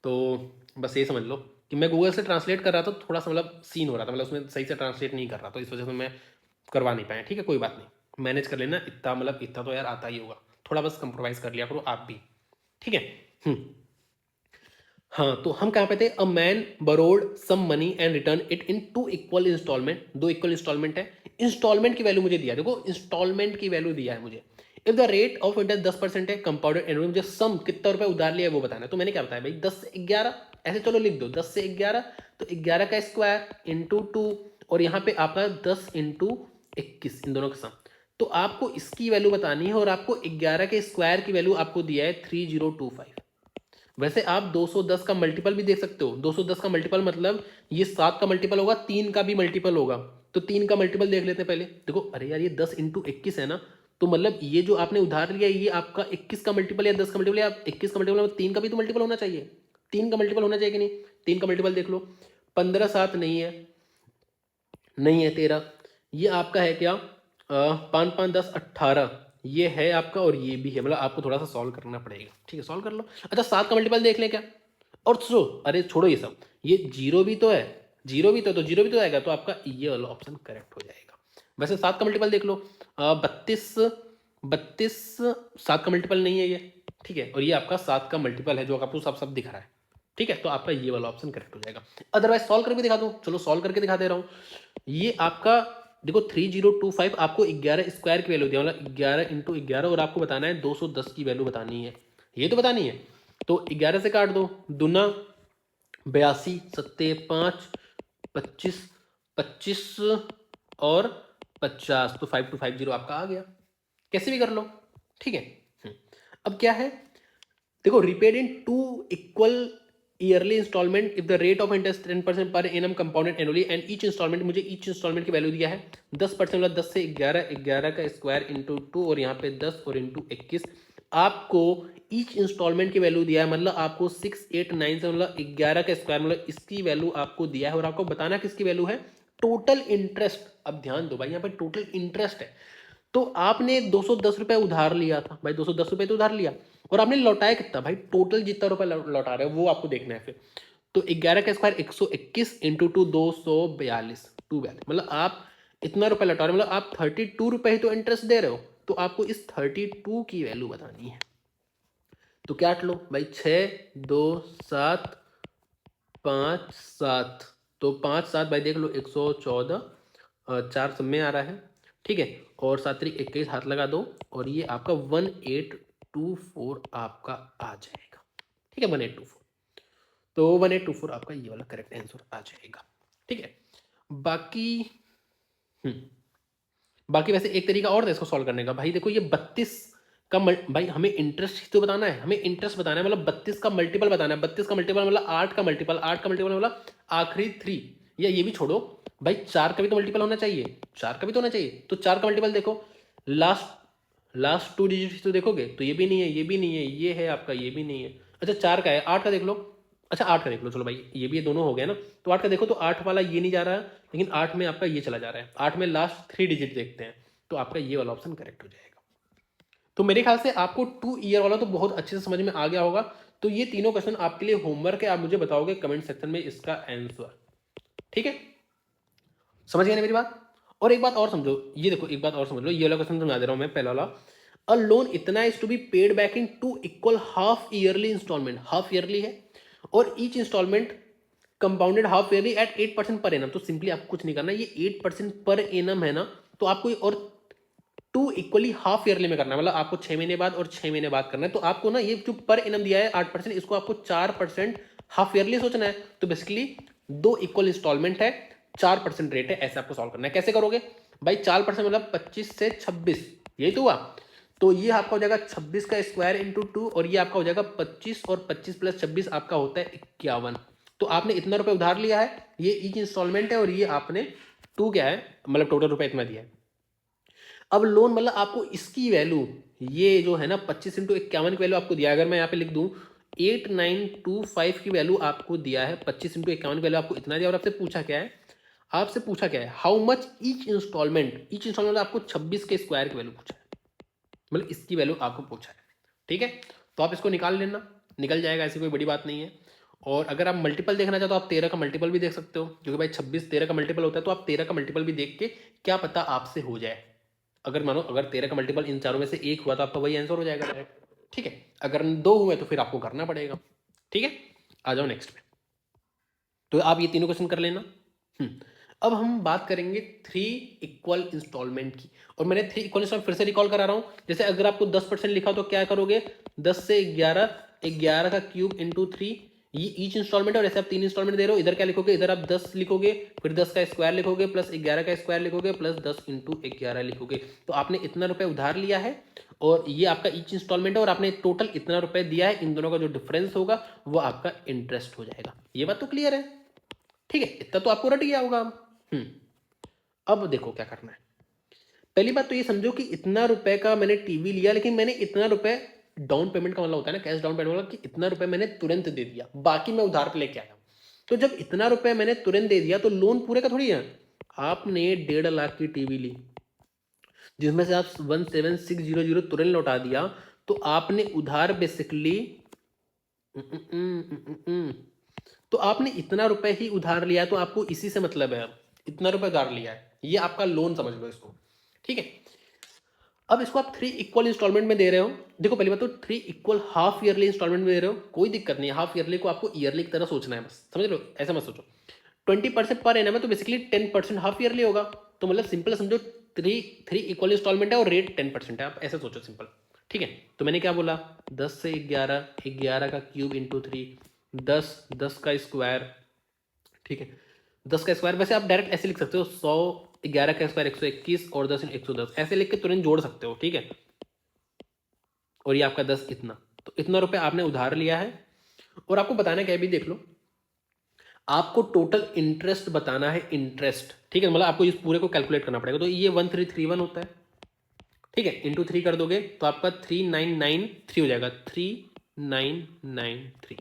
तो बस ये समझ लो कि मैं गूगल से ट्रांसलेट कर रहा था, थोड़ा सा मतलब सीन हो रहा था, मतलब उसमें सही से ट्रांसलेट नहीं कर रहा, तो इस वजह से मैं करवा नहीं पाया, ठीक है, कोई बात नहीं, मैनेज कर लेना, इतना मतलब इतना तो यार आता ही होगा, थोड़ा बस कंप्रोमाइज़ कर लिया करो आप भी, ठीक है। हाँ, तो हम कहाँ पे थे, a man borrowed some money and return it in 2 equal installment, 2 equal instalment है, इंस्टॉलमेंट की वैल्यू मुझे दिया, देखो इंस्टॉलमेंट की वैल्यू दिया है मुझे, if the rate of interest 10% है, कंपाउंडेड एनुअली, मुझे सम कितना रुपए उधार लिया है वो बताना है, तो मैंने क्या बताया भाई 10 से 11, ऐसे चलो लिख दो 10 से 11, तो 11 का स्क्वायर इंटू 2, और यहाँ पे आपका 10 इंटू 21, इन दोनों का सम, तो आपको इसकी वैल्यू बतानी है, और आपको 11 के स्क्वायर की वैल्यू आपको दिया है 3025। वैसे आप 210 का मल्टीपल भी देख सकते हो, 210 का मल्टीपल मतलब ये 7 का मल्टीपल होगा, 3 का भी मल्टीपल होगा, तो 3 का मल्टीपल देख लेते हैं पहले, देखो अरे यार ये 10 इंटू 21 है ना, तो मतलब ये जो आपने उधार लिया ये आपका 21 का मल्टीपल या 10 का मल्टीपल या 21 का मल्टीपल, 3 का भी तो मल्टीपल होना चाहिए, 3 का मल्टीपल होना चाहिए कि नहीं, 3 का मल्टीपल देख लो, 15 7 नहीं है, नहीं है 13, ये आपका है क्या, 5 5 10 18, ये है आपका, और ये भी है, मतलब आपको थोड़ा सा सॉल्व करना पड़ेगा, ठीक है, सॉल्व कर लो। अच्छा 7 का मल्टीपल देख लें क्या, और अरे छोड़ो ये सब, ये जीरो भी तो है, जीरो भी तो जीरो भी तो आएगा, तो आपका ये वाला ऑप्शन करेक्ट हो जाएगा। वैसे 7 का मल्टीपल देख लो, 32 32, 7 का मल्टीपल नहीं है ये, ठीक है, और ये आपका 7 का मल्टीपल है जो आपको सब दिख रहा है, ठीक है, तो आपका ये वाला ऑप्शन करेक्ट हो जाएगा। अदरवाइज सॉल्व करके दिखा दो, चलो सॉल्व करके दिखा दे रहा हूँ, ये आपका देखो 3025 आपको 11 स्क्वायर की वैल्यू दिया, मतलब 11 इंटू 11, और आपको बताना है 210 की वैल्यू बतानी है, ये तो बतानी है, तो 11 से काट दो, दूना 82, सत्ते 5, 25, 25 और 50, तो 5250 आपका आ गया, कैसे भी कर लो, ठीक है। अब क्या है, देखो repaid in 2 equal yearly installment if the rate of interest 10% per annum compounded annually and each installment, मुझे ईच इंस्टॉलमेंट की वैल्यू दिया है 10%, मतलब 10 से 11, 11 का स्क्वायर इंटू 2, और यहाँ पे 10 और इंटू 21, आपको ईच इंस्टॉलमेंट की वैल्यू दिया है, मतलब आपको 689 से मतलब 11 का स्क्वायर, मतलब इसकी वैल्यू आपको दिया है, और आपको बताना किसकी वैल्यू है, टोटल इंटरेस्ट। अब ध्यान दो भाई, यहाँ पे टोटल इंटरेस्ट है, तो आपने 210 रुपए उधार लिया था भाई, 210 रुपए तो उधार लिया, और आपने लौटाया कितना भाई, टोटल जितना रुपए लौटा रहे हो वो आपको देखना है फिर, तो 11 का स्क्वायर 121 इंटू 2 242, 242, मतलब आप इतना रुपए लौटा रहे हो, मतलब आप 32 रुपए ही तो इंटरेस्ट दे रहे हो, तो आपको इस 32 की वैल्यू बतानी है, तो क्या लो भाई, 6 2 7 5 7, तो 5 7 भाई देख लो 114, 4 सब में आ रहा है, ठीक है, और 7 3 21, हाथ लगा दो, और ये आपका 1824 आपका आ जाएगा, ठीक है, 1824, तो 1824 आपका ये वाला करेक्ट आंसर आ जाएगा, ठीक है। बाकी बाकी वैसे एक तरीका और था इसको सॉल्व करने का, भाई देखो ये 32 का भाई हमें इंटरेस्ट तो बताना है, हमें इंटरेस्ट बताना है, मतलब 32 का मल्टीपल बताना है, 32 का मल्टीपल मतलब 8 का मल्टीपल, 8 का मल्टीपल मतलब आखिरी 3, या ये भी छोड़ो भाई 4 का भी तो मल्टीपल होना चाहिए, 4 का भी तो होना चाहिए, तो 4 का मल्टीपल देखो, लास्ट 2 डिजिट तो देखोगे, तो ये भी नहीं है, ये भी नहीं है, ये है आपका, ये भी नहीं है, अच्छा 4 का है, 8 का देख लो, अच्छा 8 का देख लो, चलो भाई ये भी ये दोनों हो गए ना, तो 8 का देखो, तो 8 वाला ये नहीं जा रहा है, लेकिन 8 में आपका ये चला जा रहा है, 8 में लास्ट 3 डिजिट देखते हैं, तो आपका ये वाला ऑप्शन करेक्ट हो जाएगा। तो मेरे ख्याल से आपको 2 ईयर वाला तो बहुत अच्छे से समझ में आ गया होगा, तो ये तीनों क्वेश्चन आपके लिए होमवर्क है, आप मुझे बताओगे कमेंट सेक्शन में इसका आंसर, ठीक है, समझ गए ना मेरी बात। और एक बात और समझो, ये देखो एक बात और समझ लो, ये वाला क्वेश्चन समझा दे रहा हूं मैं, पहला वाला, अ लोन इतना is to be paid back in 2 equal half yearly installment, half yearly है, और each installment compounded half yearly at 8% per annum, तो सिंपली आपको कुछ नहीं करना, ये 8% पर एनम है ना, तो आपको और 2 इक्वली हाफ ईयरली में करना है, मतलब आपको 6 महीने बाद और 6 महीने बाद करना है, तो आपको ना ये जो पर एनम दिया है 8%, इसको आपको 4% हाफ ईयरली सोचना है, तो बेसिकली 2 इक्वल इंस्टॉलमेंट है, 4% रेट है, ऐसे आपको सॉल्व करना है। कैसे करोगे भाई, 4% मतलब 25 से 26, यही तो हुआ, तो ये आपका हो जाएगा 26 का स्क्वायर इंटू 2 और ये आपका हो जाएगा 25 और 25 प्लस 26 आपका होता है 51। तो आपने इतना रुपए उधार लिया है, ये ईच इंस्टॉलमेंट है और ये आपने टू क्या है मतलब टोटल रुपए इतना दिया है। अब लोन मतलब आपको इसकी वैल्यू ये जो है ना 25 इंटू 51 की वैल्यू आपको दिया है। अगर मैं यहाँ पे लिख दूं 8925 की वैल्यू आपको दिया है, 25 इंटू 51 की वैल्यू आपको इतना दिया और आपसे पूछा क्या है, आपसे पूछा क्या है how much each instalment, each installment आपको 26 के स्क्वायर की वैल्यू पूछा है, मतलब इसकी वैल्यू आपको पूछा है। ठीक है, तो आप इसको निकाल लेना, निकल जाएगा, ऐसी कोई बड़ी बात नहीं है। और अगर आप मल्टीपल देखना चाहते हो तो आप 13 का मल्टीपल भी देख सकते हो, क्योंकि भाई 26 13 का मल्टीपल होता है, तो आप 13 का मल्टीपल भी देख के क्या पता आपसे हो जाए। अगर मानो अगर 13 का मल्टीपल इन चारों में से एक हुआ तो आपका वही आंसर हो जाएगा डायरेक्ट। ठीक है, अगर दो हुए तो फिर आपको करना पड़ेगा। ठीक है, आ जाओ नेक्स्ट पे। तो आप ये तीनों क्वेश्चन कर लेना। अब हम बात करेंगे 3 इक्वल इंस्टॉलमेंट की, और मैंने 3 इक्वल इंस्टॉलमेंट फिर से रिकॉल करा रहा हूं। जैसे अगर आपको 10% लिखा तो क्या करोगे, 10 से 11, 11 का क्यूब इंटू 3, ये ईच इंस्टॉलमेंट है। और ऐसे आप 3 इंस्टॉलमेंट दे रहे हो, इधर क्या लिखोगे, इधर आप 10 लिखोगे, फिर 10 का स्क्वायर लिखोगे, प्लस 11 का स्क्वायर लिखोगे, प्लस 10 इंटू 11 लिखोगे। तो आपने इतना रुपए उधार लिया है और ये आपका ईच इंस्टॉलमेंट है, और आपने टोटल इतना रुपए दिया है। इन दोनों का जो डिफरेंस होगा वो आपका इंटरेस्ट हो जाएगा। ये बात तो क्लियर है? ठीक है, इतना तो आपको रट गया होगा। अब देखो क्या करना है। पहली बात तो ये समझो कि इतना रुपए का मैंने टीवी लिया, लेकिन मैंने इतना रुपए डाउन पेमेंट का मतलब होता है ना, कैश डाउन पेमेंट मतलब कि इतना रुपए मैंने तुरंत दे दिया, बाकी मैं उधार पे लेके आया। तो जब इतना रुपए मैंने तुरंत दे दिया तो लोन पूरे का थोड़ी है। आपने 1.5 लाख की टीवी ली जिसमें से आप 17,600 तुरंत लौटा दिया, तो आपने उधार बेसिकली तो आपने इतना रुपए ही उधार लिया है, तो आपको इसी से मतलब है, इतना रुपए उधार लिया है, ये आपका लोन समझ लो इसको। ठीक है, अब इसको आप 3 इक्वल इंस्टॉलमेंट में दे रहे हो। देखो पहली बात तो 3 इक्वल हाफ ईयरली इंस्टॉलमेंट में दे रहे हो, कोई दिक्कत नहीं है। हाफ ईयरली को आपको ईयरली की तरह सोचना है, बस समझ लो, ऐसा मत सोचो। 20% पर एनम है तो बेसिकली 10% हाफ ईयरली होगा। तो मतलब सिंपल समझो, 3 इक्वल इंस्टॉलमेंट है और रेट 10% है, आप ऐसे सोचो सिंपल। ठीक है, तो मैंने क्या बोला, 10 से 11, 11 का क्यूब इंटू 3, 10, 10 का स्क्वायर। ठीक है, 10 का स्क्वायर वैसे आप डायरेक्ट ऐसे लिख सकते हो, 100, 11 का स्क्वायर 121 और 10 110, ऐसे लिख के तुरंत जोड़ सकते हो। ठीक है, और ये आपका 10 इतना, तो इतना रुपए आपने उधार लिया है। और आपको बताना क्या है, भी देख लो, आपको टोटल इंटरेस्ट बताना है, इंटरेस्ट। ठीक है, मतलब आपको इस पूरे को कैलकुलेट करना पड़ेगा। तो ये 1331 होता है। ठीक है, इंटू 3 कर दोगे तो आपका 3993 हो जाएगा, 3993।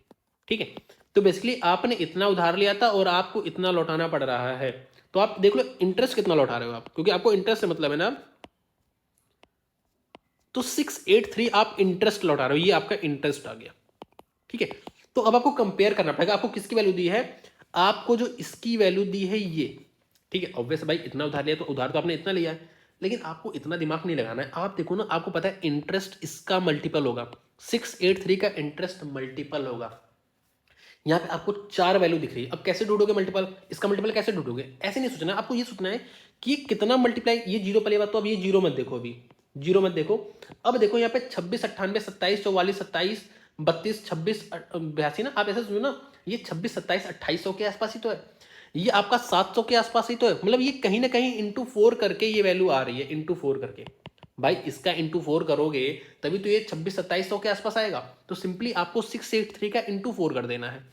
ठीक है, तो बेसिकली आपने इतना उधार लिया था और आपको इतना लौटाना पड़ रहा है। तो आप देख लो इंटरेस्ट कितना लौटा रहे हो आप, क्योंकि आपको इंटरेस्ट से मतलब है ना। तो 683 आप इंटरेस्ट लौटा रहे हो, ये आपका इंटरेस्ट आ गया। ठीक है, तो अब आपको कंपेयर करना पड़ेगा, आपको किसकी वैल्यू दी है, आपको जो इसकी वैल्यू दी है ये। ठीक है, ऑब्वियस भाई इतना उधार लिया तो उधार तो आपने इतना लिया है, लेकिन आपको इतना दिमाग नहीं लगाना है। आप देखो ना, आपको पता है इंटरेस्ट इसका मल्टीपल होगा, 683 का इंटरेस्ट मल्टीपल होगा। यहाँ पे आपको 4 वैल्यू दिख रही है। अब कैसे ढूंढोगे मल्टीपल, इसका मल्टीपल कैसे ढूंढोगे, ऐसे नहीं सोचना, आपको ये सोचना है कि कितना मल्टीप्लाई, ये जीरो पहले बात तो, अब ये जीरो मत देखो, अभी जीरो मत देखो। अब देखो यहाँ पे 26, 98, 27, 44, 27, 32, 26, 82 ना, आप ऐसा समझो ना, ये 26, 27, 2800 के आसपास ही तो है, ये आपका 700 के आसपास ही तो है। मतलब ये कहीं ना कहीं इंटू 4 करके ये वैल्यू आ रही है, इंटू 4 करके। भाई इसका इंटू 4 करोगे तभी तो ये 26, 2700 के आसपास आएगा। तो सिंपली आपको 683 का इंटू 4 कर देना है।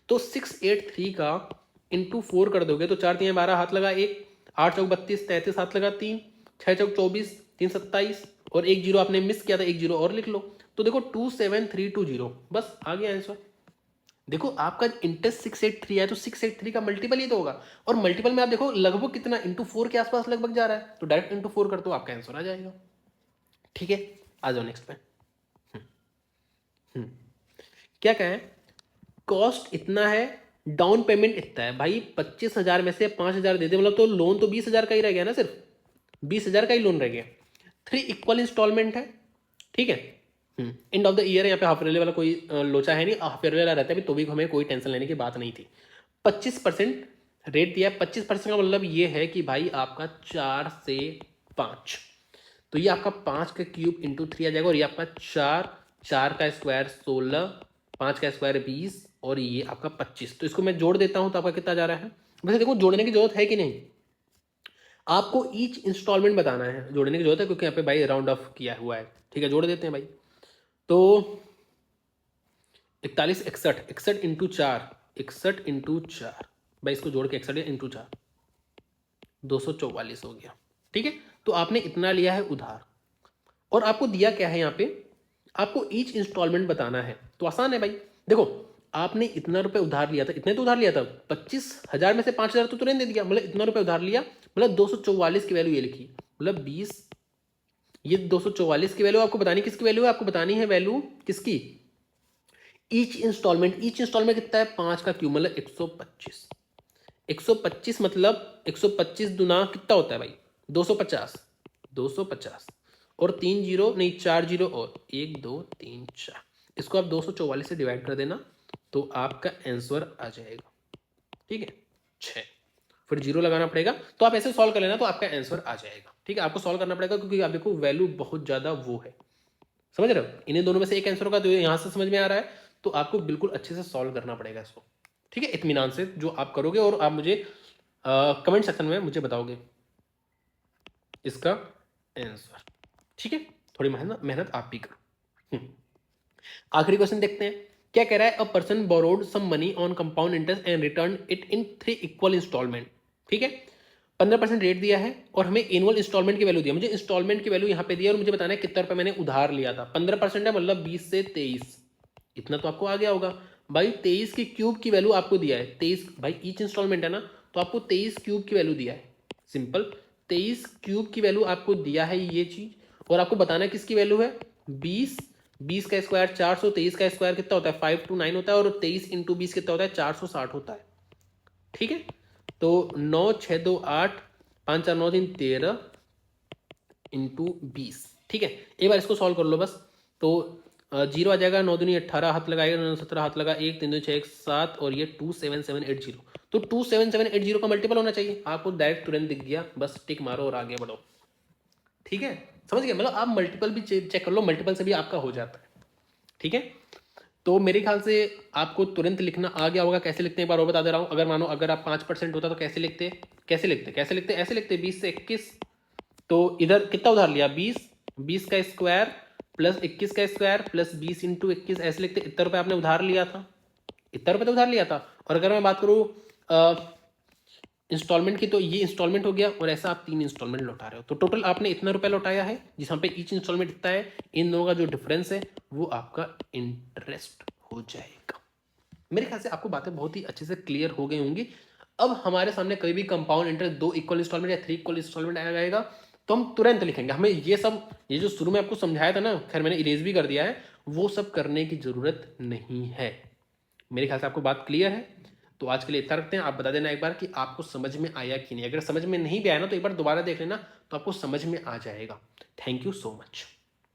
तो 683 का इंटू 4 कर दोगे तो 4 3 12, हाथ लगा 1, 8 चौक 32, 33 हाथ लगा 3, 6 चौक 24, 3 27, और एक जीरो आपने मिस किया था, एक जीरो और लिख लो। तो देखो 27320, बस आ गया आंसर। देखो आपका इंटरेस्ट 683 है, तो 683 का मल्टीपल ही तो होगा, और मल्टीपल में आप देखो लगभग कितना, इंटू 4 के आसपास लगभग जा रहा है, तो डायरेक्ट इंटू 4 कर दो, आपका आंसर आ जाएगा। ठीक है, आ जाओ नेक्स्ट पे। क्या कहें, कॉस्ट इतना है, डाउन पेमेंट इतना है। भाई 25,000 में से 5,000 दे दे, मतलब तो लोन तो 20,000 का ही रह गया ना, सिर्फ 20,000 का ही लोन रह गया। 3 इक्वल इंस्टॉलमेंट है। ठीक है, एंड ऑफ द ईयर, यहाँ पे हाफ ईयरली वाला कोई लोचा है नहीं, हाफ ईयरली वाला रहता है भी, तो भी हमें कोई टेंशन लेने की बात नहीं थी। 25% रेट दिया है। 25% का मतलब ये है कि भाई आपका 4 से 5, तो ये आपका 5 का क्यूब इंटू 3 आ जाएगा, और ये आपका 4, 4 का स्क्वायर 16, 5 का स्क्वायर 20, और ये आपका 25। तो इसको मैं जोड़ देता हूं तो आपका कितना जा रहा है। वैसे देखो जोड़ने की जरूरत है कि नहीं, आपको ईच इंस्टॉलमेंट बताना है, जोड़ने की जरूरत है क्योंकि यहाँ पे भाई राउंड ऑफ किया हुआ है, ठीक है, जोड़ देते हैं भाई। तो 41 61 61 इंटू 4, 61 इंटू 4 भाई, इसको जोड़ के 61 इंटू 4 244 हो गया, ठीक है। तो आपने इतना लिया है उधार और आपको दिया क्या है यहाँ पे, आपको ईच इंस्टॉलमेंट बताना है। तो आसान है भाई, देखो आपने इतना रुपए उधार लिया था, इतने तो उधार लिया था, 25,000 में से 5,000 तो तुरंत दे दिया, मतलब इतना रुपए उधार लिया, मतलब 244 की वैल्यू ये लिखी, मतलब 20, ये 244 की वैल्यू आपको बतानी, किसकी वैल्यू है आपको बतानी है, वैल्यू किसकी, ईच इंस्टॉलमेंट। ईच इंस्टॉलमेंट कितना है, 5 का क्यूब मतलब 125, 125 मतलब 125 दुना कितना होता है भाई, 250, 250 और 3 जीरो नहीं 4 जीरो और 1 2 3 4, इसको आप 244 से डिवाइड कर देना तो आपका आंसर आ जाएगा, ठीक है 6, फिर जीरो लगाना पड़ेगा। तो आप ऐसे सॉल्व कर लेना तो आपका आंसर आ जाएगा, ठीक है। आपको सॉल्व करना पड़ेगा क्योंकि आप देखो वैल्यू बहुत ज्यादा वो है, समझ रहे हो, इन्हीं दोनों में से एक आंसर होगा, तो यहां से समझ में आ रहा है, तो आपको बिल्कुल अच्छे से सॉल्व करना पड़ेगा इसको, ठीक है, इत्मीनान से जो आप करोगे और आप मुझे कमेंट सेक्शन में मुझे बताओगे इसका आंसर, ठीक है। थोड़ी मेहनत मेहनत आप भी करो। आखिरी क्वेश्चन देखते हैं, क्या कह रहा है, a person borrowed some money on compound interest and return it in 3 equal installment, ठीक है। 15% रेट दिया है और हमें एनुअल इंस्टॉलमेंट की वैल्यू दिया, मुझे इंस्टॉलमेंट की वैल्यू यहाँ पे दिया और मुझे बताना है कितना रुपए मैंने उधार लिया था। 15% है मतलब 20 से 23, इतना तो आपको आ गया होगा भाई। 23 की क्यूब की वैल्यू आपको दिया है, 23 भाई ईच इंस्टॉलमेंट है ना, तो आपको 23 क्यूब की वैल्यू दिया है, सिंपल 23 क्यूब की वैल्यू आपको दिया है ये चीज, और आपको बताना है किसकी वैल्यू है, 20, 20 का स्क्वायर 400, 23 का स्क्वायर कितना होता है 529 होता है, और 23 इंटू 20 कितना होता है 460 होता है, ठीक है। तो 9 6 2 8 5 4 9 3 13 इंटू 20, ठीक है। एक बार इसको सॉल्व कर लो बस, तो जीरो आ जाएगा, 9 दूनी 18 हाथ लगाएगा, 9 17 हाथ लगा, 1 3 2 6 1 7 और ये 27780, तो 27780 का मल्टीपल होना चाहिए, आपको डायरेक्ट तुरंत दिख गया, बस टिक मारो और आगे बढ़ो, ठीक है, समझ गए, मतलब आप मल्टीपल भी चेक कर लो, मल्टीपल से भी आपका हो जाता है, ठीक है। तो मेरे ख्याल से आपको तुरंत लिखना आ गया होगा, कैसे लिखते हैं एक बार और बता दे रहा हूँ, अगर मानो अगर आप 5% होता तो कैसे लिखते, कैसे लिखते कैसे लिखते, ऐसे लिखते 20 से 21, तो इधर कितना उधार लिया 20, 20 का स्क्वायर प्लस 21 का स्क्वायर प्लस 20 इंटू 21, ऐसे लिखते, इतना रुपये आपने उधार लिया था, इतना रुपये तो उधार लिया था। और अगर मैं बात करूँ इंस्टॉलमेंट की, तो ये इंस्टॉलमेंट हो गया और ऐसा आप 3 इंस्टॉलमेंट लौटा रहे हो, तो टोटल आपने इतना रुपया लौटाया है, जिसमें पे ईच इंस्टॉलमेंट इतना है, इन दोनों का जो डिफरेंस है वो आपका इंटरेस्ट हो जाएगा। मेरे ख्याल से आपको बातें बहुत ही अच्छे से क्लियर हो गई होंगी। अब हमारे सामने कभी भी कंपाउंड इंटरेस्ट 2 इक्वल इंस्टॉलमेंट या 3 इक्वल इंस्टॉलमेंट आ जाएगा तो हम तुरंत लिखेंगे, हमें ये सब, ये जो शुरू में आपको समझाया था ना, खैर मैंने इरेज भी कर दिया है, वो सब करने की जरूरत नहीं है। मेरे ख्याल से आपको बात क्लियर है, तो आज के लिए इतना रखते हैं। आप बता देना एक बार कि आपको समझ में आया कि नहीं, अगर समझ में नहीं भी आया ना तो एक बार दोबारा देख लेना, तो आपको समझ में आ जाएगा। Thank you so much.